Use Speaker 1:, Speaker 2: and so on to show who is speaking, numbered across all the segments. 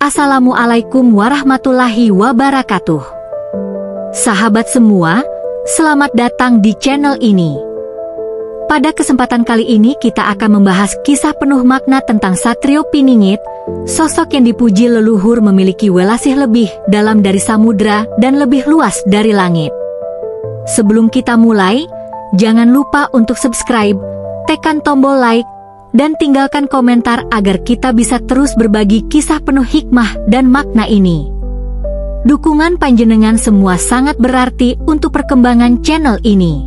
Speaker 1: Assalamualaikum warahmatullahi wabarakatuh. Sahabat semua, selamat datang di channel ini. Pada kesempatan kali ini kita akan membahas kisah penuh makna tentang Satrio Piningit, sosok yang dipuji leluhur memiliki welasih lebih dalam dari samudra dan lebih luas dari langit. Sebelum kita mulai, jangan lupa untuk subscribe, tekan tombol like, dan tinggalkan komentar agar kita bisa terus berbagi kisah penuh hikmah dan makna ini. Dukungan panjenengan semua sangat berarti untuk perkembangan channel ini.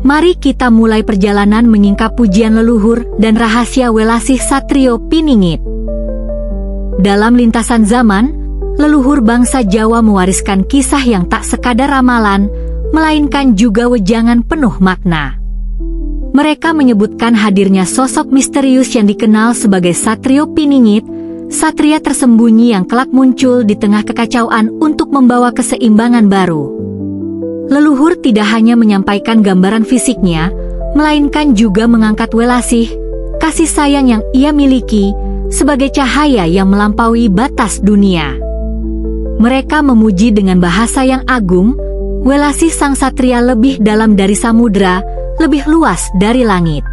Speaker 1: Mari kita mulai perjalanan menyingkap pujian leluhur dan rahasia welasih Satrio Piningit. Dalam lintasan zaman, leluhur bangsa Jawa mewariskan kisah yang tak sekadar ramalan, melainkan juga wejangan penuh makna. Mereka menyebutkan hadirnya sosok misterius yang dikenal sebagai Satrio Piningit, satria tersembunyi yang kelak muncul di tengah kekacauan untuk membawa keseimbangan baru. Leluhur tidak hanya menyampaikan gambaran fisiknya, melainkan juga mengangkat welasih, kasih sayang yang ia miliki, sebagai cahaya yang melampaui batas dunia. Mereka memuji dengan bahasa yang agung, welasih sang satria lebih dalam dari samudra, lebih luas dari langit.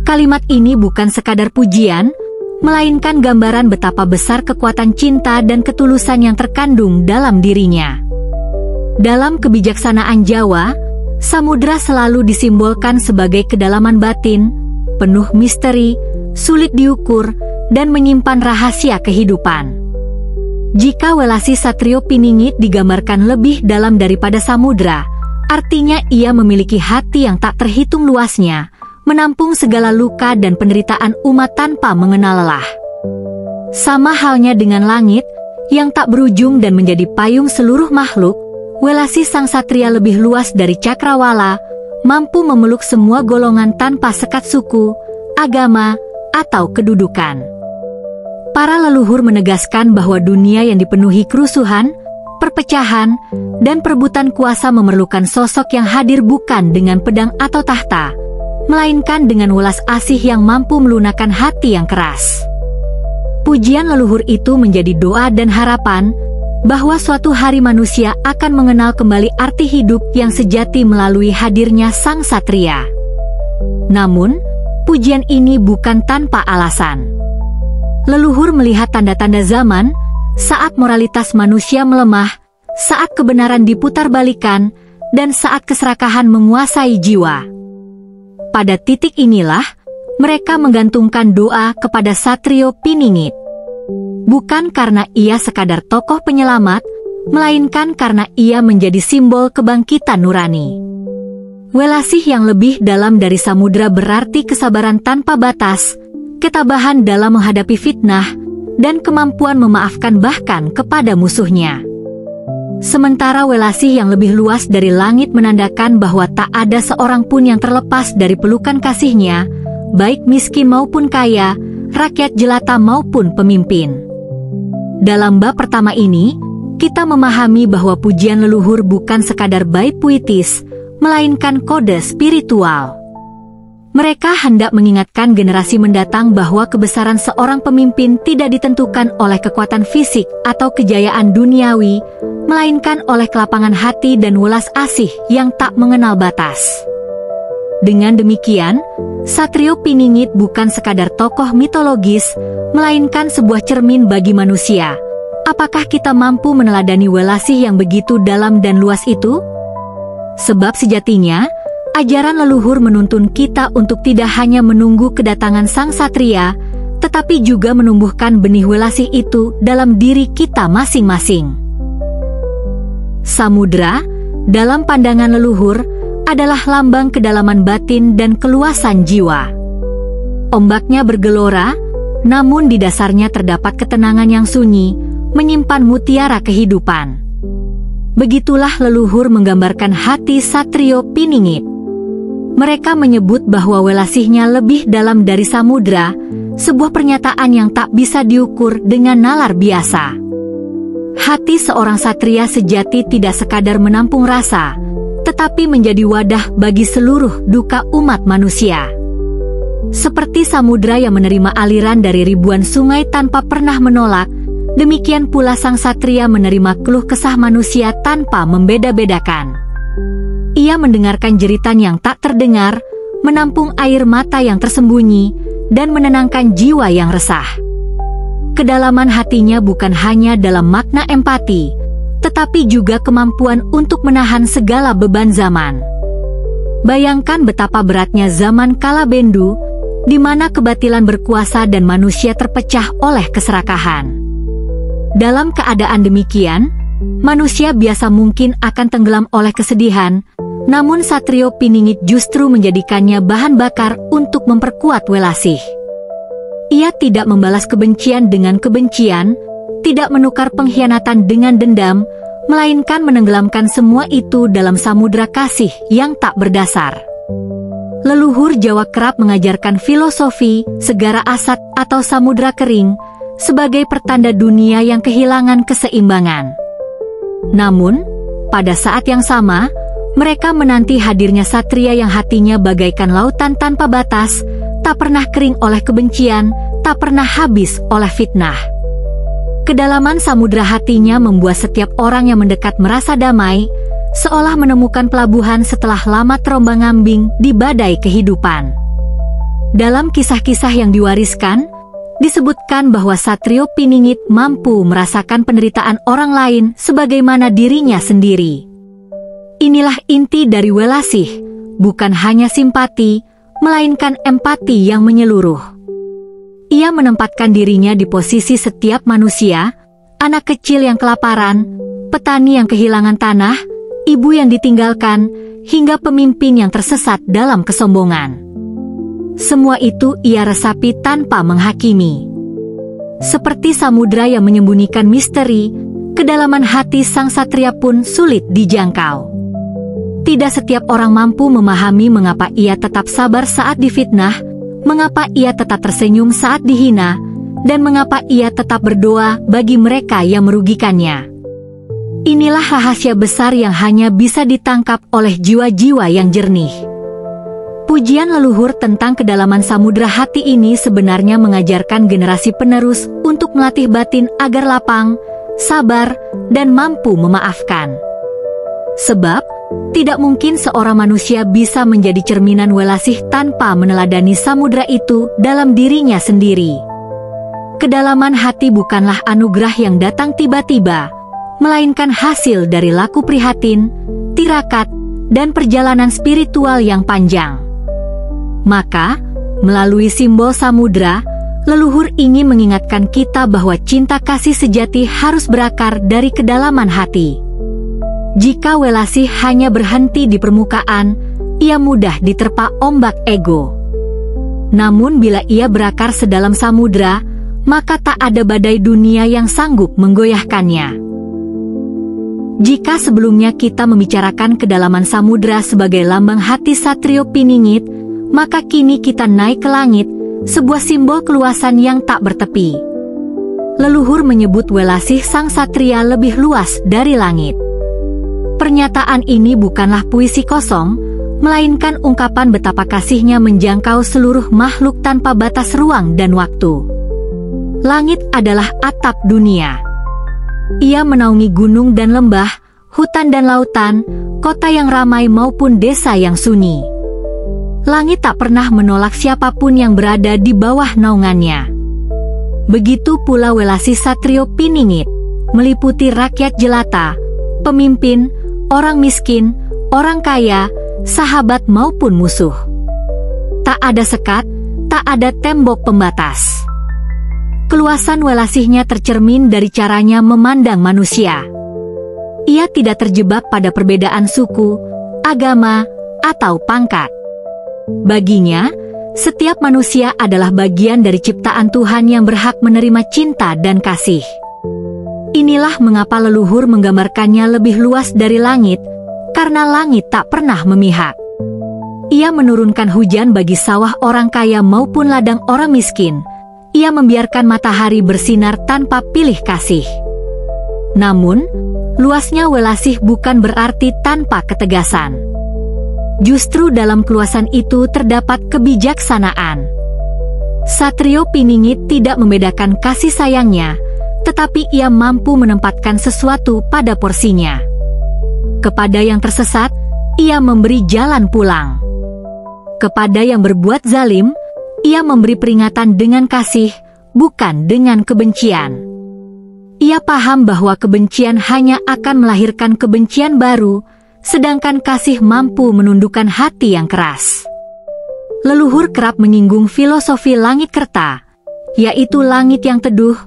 Speaker 1: Kalimat ini bukan sekadar pujian, melainkan gambaran betapa besar kekuatan cinta dan ketulusan yang terkandung dalam dirinya. Dalam kebijaksanaan Jawa, samudra selalu disimbolkan sebagai kedalaman batin, penuh misteri, sulit diukur, dan menyimpan rahasia kehidupan. Jika welasih Satrio Piningit digambarkan lebih dalam daripada samudra, artinya ia memiliki hati yang tak terhitung luasnya, menampung segala luka dan penderitaan umat tanpa mengenal lelah. Sama halnya dengan langit, yang tak berujung dan menjadi payung seluruh makhluk, welasih sang satria lebih luas dari cakrawala, mampu memeluk semua golongan tanpa sekat suku, agama, atau kedudukan. Para leluhur menegaskan bahwa dunia yang dipenuhi kerusuhan, perpecahan, dan perebutan kuasa memerlukan sosok yang hadir bukan dengan pedang atau tahta, melainkan dengan welas asih yang mampu melunakkan hati yang keras. Pujian leluhur itu menjadi doa dan harapan, bahwa suatu hari manusia akan mengenal kembali arti hidup yang sejati melalui hadirnya sang satria. Namun, pujian ini bukan tanpa alasan. Leluhur melihat tanda-tanda zaman, saat moralitas manusia melemah, saat kebenaran diputarbalikan, dan saat keserakahan menguasai jiwa. Pada titik inilah, mereka menggantungkan doa kepada Satrio Piningit. Bukan karena ia sekadar tokoh penyelamat, melainkan karena ia menjadi simbol kebangkitan nurani. Welasih yang lebih dalam dari samudra berarti kesabaran tanpa batas, ketabahan dalam menghadapi fitnah, dan kemampuan memaafkan bahkan kepada musuhnya. Sementara welasih yang lebih luas dari langit menandakan bahwa tak ada seorang pun yang terlepas dari pelukan kasihnya, baik miskin maupun kaya, rakyat jelata maupun pemimpin. Dalam bab pertama ini, kita memahami bahwa pujian leluhur bukan sekadar bait puitis, melainkan kode spiritual. Mereka hendak mengingatkan generasi mendatang bahwa kebesaran seorang pemimpin tidak ditentukan oleh kekuatan fisik atau kejayaan duniawi, melainkan oleh kelapangan hati dan welas asih yang tak mengenal batas. Dengan demikian, Satrio Piningit bukan sekadar tokoh mitologis, melainkan sebuah cermin bagi manusia. Apakah kita mampu meneladani welasih yang begitu dalam dan luas itu? Sebab sejatinya, ajaran leluhur menuntun kita untuk tidak hanya menunggu kedatangan sang satria, tetapi juga menumbuhkan benih welasih itu dalam diri kita masing-masing. Samudra, dalam pandangan leluhur, adalah lambang kedalaman batin dan keluasan jiwa. Ombaknya bergelora, namun di dasarnya terdapat ketenangan yang sunyi, menyimpan mutiara kehidupan. Begitulah leluhur menggambarkan hati Satrio Piningit. Mereka menyebut bahwa welasihnya lebih dalam dari samudra, sebuah pernyataan yang tak bisa diukur dengan nalar biasa. Hati seorang satria sejati tidak sekadar menampung rasa, tetapi menjadi wadah bagi seluruh duka umat manusia. Seperti samudra yang menerima aliran dari ribuan sungai tanpa pernah menolak, Demikian pula sang satria menerima keluh kesah manusia tanpa membeda-bedakan. Ia mendengarkan jeritan yang tak terdengar, menampung air mata yang tersembunyi, dan menenangkan jiwa yang resah. Kedalaman hatinya bukan hanya dalam makna empati, tetapi juga kemampuan untuk menahan segala beban zaman. Bayangkan betapa beratnya zaman kala Bendu, di mana kebatilan berkuasa dan manusia terpecah oleh keserakahan. Dalam keadaan demikian, manusia biasa mungkin akan tenggelam oleh kesedihan, namun Satrio Piningit justru menjadikannya bahan bakar untuk memperkuat Welasih. Ia tidak membalas kebencian dengan kebencian, tidak menukar pengkhianatan dengan dendam, melainkan menenggelamkan semua itu dalam samudra kasih yang tak berdasar. Leluhur Jawa kerap mengajarkan filosofi segara asat atau samudra kering sebagai pertanda dunia yang kehilangan keseimbangan. Namun, pada saat yang sama, mereka menanti hadirnya satria yang hatinya bagaikan lautan tanpa batas, tak pernah kering oleh kebencian, tak pernah habis oleh fitnah. Kedalaman samudra hatinya membuat setiap orang yang mendekat merasa damai, seolah menemukan pelabuhan setelah lama terombang-ambing di badai kehidupan. Dalam kisah-kisah yang diwariskan, disebutkan bahwa Satrio Piningit mampu merasakan penderitaan orang lain sebagaimana dirinya sendiri. Inilah inti dari Welasih, bukan hanya simpati, melainkan empati yang menyeluruh. Ia menempatkan dirinya di posisi setiap manusia, anak kecil yang kelaparan, petani yang kehilangan tanah, ibu yang ditinggalkan, hingga pemimpin yang tersesat dalam kesombongan. Semua itu ia resapi tanpa menghakimi. Seperti samudra yang menyembunyikan misteri, kedalaman hati sang satria pun sulit dijangkau. Tidak setiap orang mampu memahami mengapa ia tetap sabar saat difitnah, mengapa ia tetap tersenyum saat dihina, dan mengapa ia tetap berdoa bagi mereka yang merugikannya. Inilah rahasia besar yang hanya bisa ditangkap oleh jiwa-jiwa yang jernih. Pujian leluhur tentang kedalaman samudra hati ini sebenarnya mengajarkan generasi penerus untuk melatih batin agar lapang, sabar, dan mampu memaafkan. Sebab, tidak mungkin seorang manusia bisa menjadi cerminan Welasih tanpa meneladani samudra itu dalam dirinya sendiri. Kedalaman hati bukanlah anugerah yang datang tiba-tiba, melainkan hasil dari laku prihatin, tirakat, dan perjalanan spiritual yang panjang. Maka, melalui simbol samudra, leluhur ingin mengingatkan kita bahwa cinta kasih sejati harus berakar dari kedalaman hati. Jika Welasih hanya berhenti di permukaan, ia mudah diterpa ombak ego. Namun bila ia berakar sedalam samudra, maka tak ada badai dunia yang sanggup menggoyahkannya. Jika sebelumnya kita membicarakan kedalaman samudra sebagai lambang hati Satrio Piningit, maka kini kita naik ke langit, sebuah simbol keluasan yang tak bertepi. Leluhur menyebut Welasih sang satria lebih luas dari langit. Pernyataan ini bukanlah puisi kosong, melainkan ungkapan betapa kasihnya menjangkau seluruh makhluk tanpa batas ruang dan waktu. Langit adalah atap dunia. Ia menaungi gunung dan lembah, hutan dan lautan, kota yang ramai maupun desa yang sunyi. Langit tak pernah menolak siapapun yang berada di bawah naungannya. Begitu pula Welasih Satrio Piningit, meliputi rakyat jelata, pemimpin, orang miskin, orang kaya, sahabat maupun musuh. Tak ada sekat, tak ada tembok pembatas. Keluasan Welasihnya tercermin dari caranya memandang manusia. Ia tidak terjebak pada perbedaan suku, agama, atau pangkat. Baginya, setiap manusia adalah bagian dari ciptaan Tuhan yang berhak menerima cinta dan kasih. Inilah mengapa leluhur menggambarkannya lebih luas dari langit, karena langit tak pernah memihak. Ia menurunkan hujan bagi sawah orang kaya maupun ladang orang miskin. Ia membiarkan matahari bersinar tanpa pilih kasih. Namun, luasnya Welasih bukan berarti tanpa ketegasan. Justru dalam keluasan itu terdapat kebijaksanaan. Satrio Piningit tidak membedakan kasih sayangnya, tetapi ia mampu menempatkan sesuatu pada porsinya. Kepada yang tersesat, ia memberi jalan pulang. Kepada yang berbuat zalim, ia memberi peringatan dengan kasih, bukan dengan kebencian. Ia paham bahwa kebencian hanya akan melahirkan kebencian baru, sedangkan kasih mampu menundukkan hati yang keras. Leluhur kerap menyinggung filosofi langit kerta, yaitu langit yang teduh,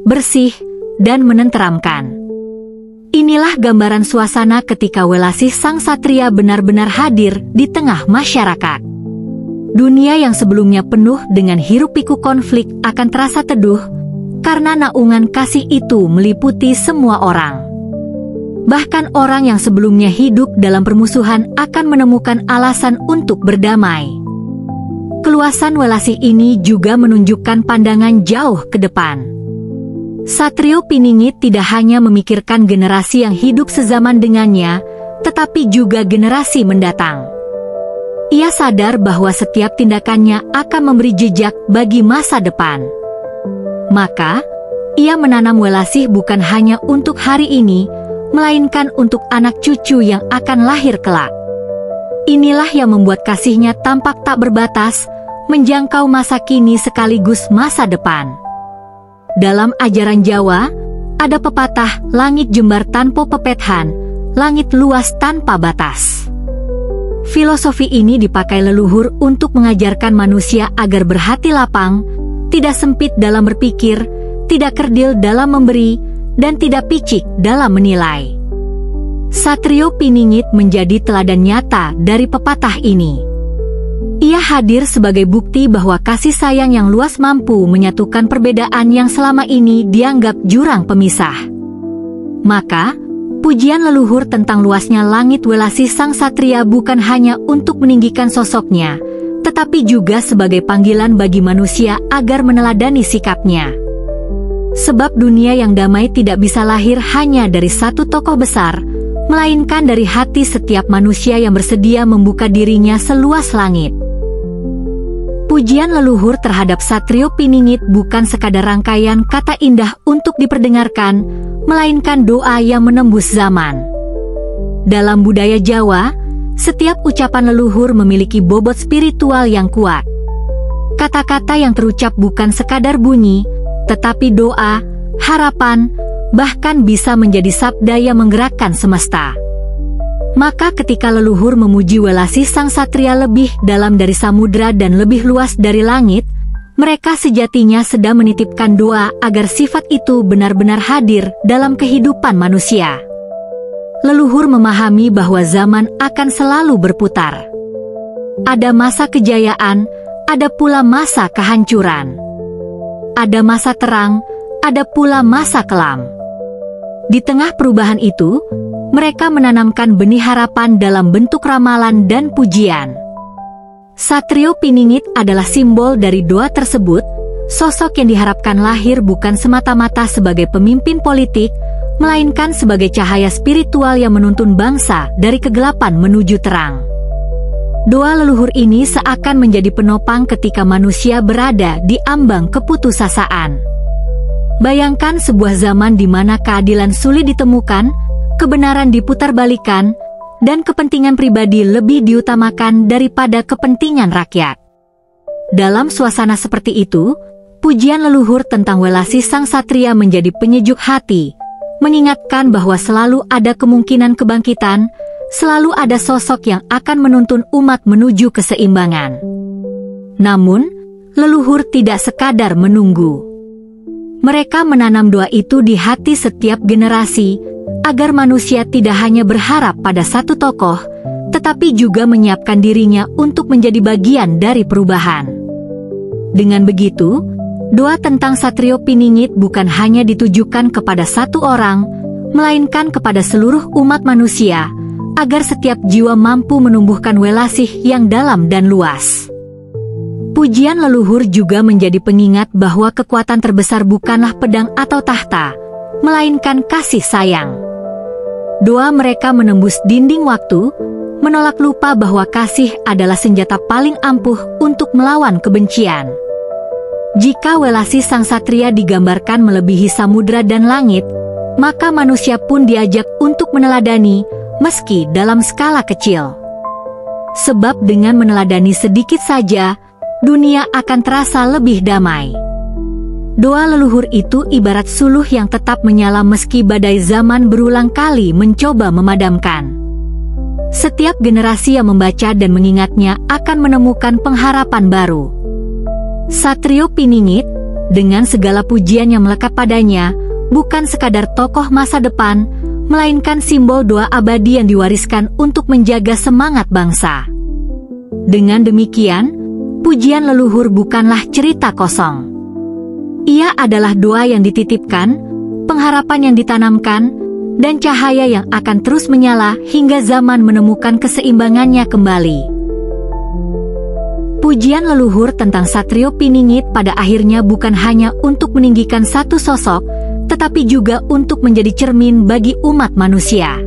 Speaker 1: bersih, dan menenteramkan. Inilah gambaran suasana ketika Welasih sang satria benar-benar hadir di tengah masyarakat. Dunia yang sebelumnya penuh dengan hiruk-pikuk konflik akan terasa teduh, karena naungan kasih itu meliputi semua orang. Bahkan orang yang sebelumnya hidup dalam permusuhan akan menemukan alasan untuk berdamai. Keluasan Welasih ini juga menunjukkan pandangan jauh ke depan. Satrio Piningit tidak hanya memikirkan generasi yang hidup sezaman dengannya, tetapi juga generasi mendatang. Ia sadar bahwa setiap tindakannya akan memberi jejak bagi masa depan. Maka, ia menanam Welasih bukan hanya untuk hari ini, melainkan untuk anak cucu yang akan lahir kelak. Inilah yang membuat kasihnya tampak tak berbatas, menjangkau masa kini sekaligus masa depan. Dalam ajaran Jawa, ada pepatah langit jembar tanpa pepethan, langit luas tanpa batas. Filosofi ini dipakai leluhur untuk mengajarkan manusia agar berhati lapang, tidak sempit dalam berpikir, tidak kerdil dalam memberi, dan tidak picik dalam menilai. Satrio Piningit menjadi teladan nyata dari pepatah ini. Ia hadir sebagai bukti bahwa kasih sayang yang luas mampu menyatukan perbedaan yang selama ini dianggap jurang pemisah. Maka, pujian leluhur tentang luasnya langit Welasih sang satria bukan hanya untuk meninggikan sosoknya, tetapi juga sebagai panggilan bagi manusia agar meneladani sikapnya. Sebab dunia yang damai tidak bisa lahir hanya dari satu tokoh besar, melainkan dari hati setiap manusia yang bersedia membuka dirinya seluas langit. Pujian leluhur terhadap Satrio Piningit bukan sekadar rangkaian kata indah untuk diperdengarkan, melainkan doa yang menembus zaman. Dalam budaya Jawa, setiap ucapan leluhur memiliki bobot spiritual yang kuat. Kata-kata yang terucap bukan sekadar bunyi, tetapi doa, harapan, bahkan bisa menjadi sabda yang menggerakkan semesta. Maka ketika leluhur memuji Welasih sang satria lebih dalam dari samudra dan lebih luas dari langit, mereka sejatinya sedang menitipkan doa agar sifat itu benar-benar hadir dalam kehidupan manusia. Leluhur memahami bahwa zaman akan selalu berputar. Ada masa kejayaan, ada pula masa kehancuran. Ada masa terang, ada pula masa kelam. Di tengah perubahan itu, mereka menanamkan benih harapan dalam bentuk ramalan dan pujian. Satrio Piningit adalah simbol dari doa tersebut, sosok yang diharapkan lahir bukan semata-mata sebagai pemimpin politik, melainkan sebagai cahaya spiritual yang menuntun bangsa dari kegelapan menuju terang. Doa leluhur ini seakan menjadi penopang ketika manusia berada di ambang keputusasaan. Bayangkan sebuah zaman di mana keadilan sulit ditemukan, kebenaran diputarbalikan, dan kepentingan pribadi lebih diutamakan daripada kepentingan rakyat. Dalam suasana seperti itu, pujian leluhur tentang Welasih sang satria menjadi penyejuk hati, mengingatkan bahwa selalu ada kemungkinan kebangkitan, selalu ada sosok yang akan menuntun umat menuju keseimbangan. Namun, leluhur tidak sekadar menunggu. Mereka menanam doa itu di hati setiap generasi, agar manusia tidak hanya berharap pada satu tokoh, tetapi juga menyiapkan dirinya untuk menjadi bagian dari perubahan. Dengan begitu, doa tentang Satrio Piningit bukan hanya ditujukan kepada satu orang, melainkan kepada seluruh umat manusia, agar setiap jiwa mampu menumbuhkan Welasih yang dalam dan luas. Pujian leluhur juga menjadi pengingat bahwa kekuatan terbesar bukanlah pedang atau tahta, melainkan kasih sayang. Doa mereka menembus dinding waktu, menolak lupa bahwa kasih adalah senjata paling ampuh untuk melawan kebencian. Jika Welasi sang satria digambarkan melebihi samudra dan langit, maka manusia pun diajak untuk meneladani, meski dalam skala kecil. Sebab dengan meneladani sedikit saja, dunia akan terasa lebih damai. Doa leluhur itu ibarat suluh yang tetap menyala meski badai zaman berulang kali mencoba memadamkan. Setiap generasi yang membaca dan mengingatnya akan menemukan pengharapan baru. Satrio Piningit, dengan segala pujian yang melekat padanya, bukan sekadar tokoh masa depan, melainkan simbol doa abadi yang diwariskan untuk menjaga semangat bangsa. Dengan demikian, pujian leluhur bukanlah cerita kosong. Ia adalah doa yang dititipkan, pengharapan yang ditanamkan, dan cahaya yang akan terus menyala hingga zaman menemukan keseimbangannya kembali. Pujian leluhur tentang Satrio Piningit pada akhirnya bukan hanya untuk meninggikan satu sosok, tetapi juga untuk menjadi cermin bagi umat manusia.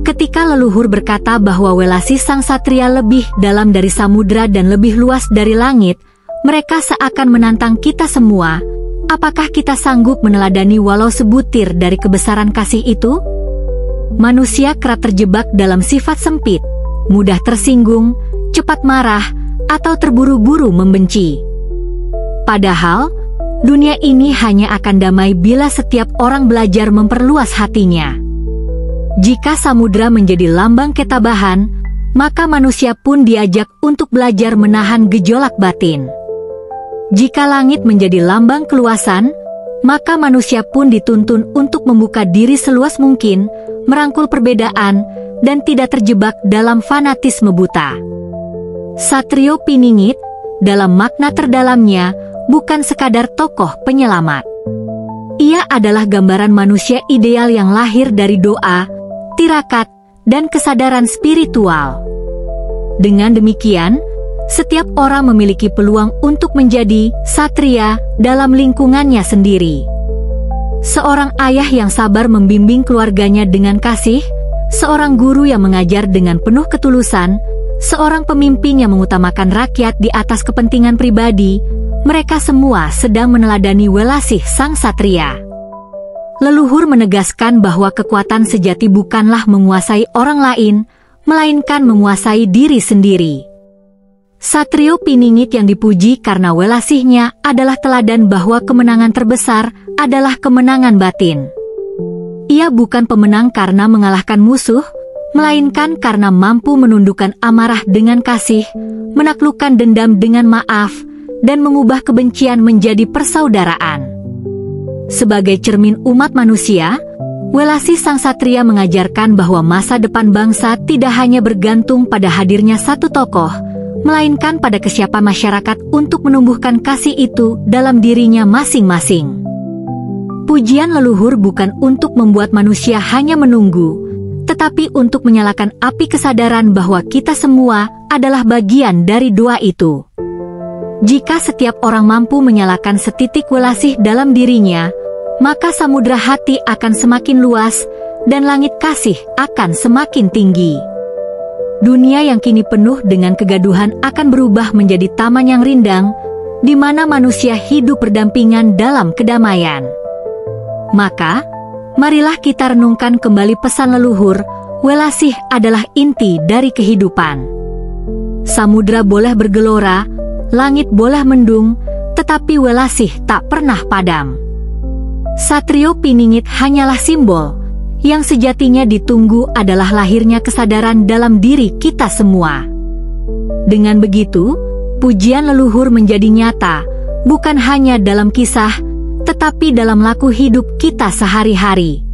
Speaker 1: Ketika leluhur berkata bahwa Welasi sang satria lebih dalam dari samudra dan lebih luas dari langit, mereka seakan menantang kita semua. Apakah kita sanggup meneladani walau sebutir dari kebesaran kasih itu? Manusia kerap terjebak dalam sifat sempit, mudah tersinggung, cepat marah, atau terburu-buru membenci. Padahal, dunia ini hanya akan damai bila setiap orang belajar memperluas hatinya. Jika samudra menjadi lambang ketabahan, maka manusia pun diajak untuk belajar menahan gejolak batin. Jika langit menjadi lambang keluasan, maka manusia pun dituntun untuk membuka diri seluas mungkin, merangkul perbedaan, dan tidak terjebak dalam fanatisme buta. Satrio Piningit, dalam makna terdalamnya, bukan sekadar tokoh penyelamat. Ia adalah gambaran manusia ideal yang lahir dari doa, tirakat, dan kesadaran spiritual. Dengan demikian, setiap orang memiliki peluang untuk menjadi satria dalam lingkungannya sendiri. Seorang ayah yang sabar membimbing keluarganya dengan kasih, seorang guru yang mengajar dengan penuh ketulusan, seorang pemimpin yang mengutamakan rakyat di atas kepentingan pribadi, mereka semua sedang meneladani Welasi sang satria. Leluhur menegaskan bahwa kekuatan sejati bukanlah menguasai orang lain, melainkan menguasai diri sendiri. Satrio Piningit yang dipuji karena welasihnya adalah teladan bahwa kemenangan terbesar adalah kemenangan batin. Ia bukan pemenang karena mengalahkan musuh, melainkan karena mampu menundukkan amarah dengan kasih, menaklukkan dendam dengan maaf, dan mengubah kebencian menjadi persaudaraan. Sebagai cermin umat manusia, Welasi sang satria mengajarkan bahwa masa depan bangsa tidak hanya bergantung pada hadirnya satu tokoh, melainkan pada kesiapan masyarakat untuk menumbuhkan kasih itu dalam dirinya masing-masing. Pujian leluhur bukan untuk membuat manusia hanya menunggu, tetapi untuk menyalakan api kesadaran bahwa kita semua adalah bagian dari doa itu. Jika setiap orang mampu menyalakan setitik welasih dalam dirinya, maka samudra hati akan semakin luas, dan langit kasih akan semakin tinggi. Dunia yang kini penuh dengan kegaduhan akan berubah menjadi taman yang rindang, di mana manusia hidup berdampingan dalam kedamaian. Maka, marilah kita renungkan kembali pesan leluhur, welasih adalah inti dari kehidupan. Samudra boleh bergelora, langit boleh mendung, tetapi welasih tak pernah padam. Satrio Piningit hanyalah simbol, yang sejatinya ditunggu adalah lahirnya kesadaran dalam diri kita semua. Dengan begitu, pujian leluhur menjadi nyata, bukan hanya dalam kisah, tetapi dalam laku hidup kita sehari-hari.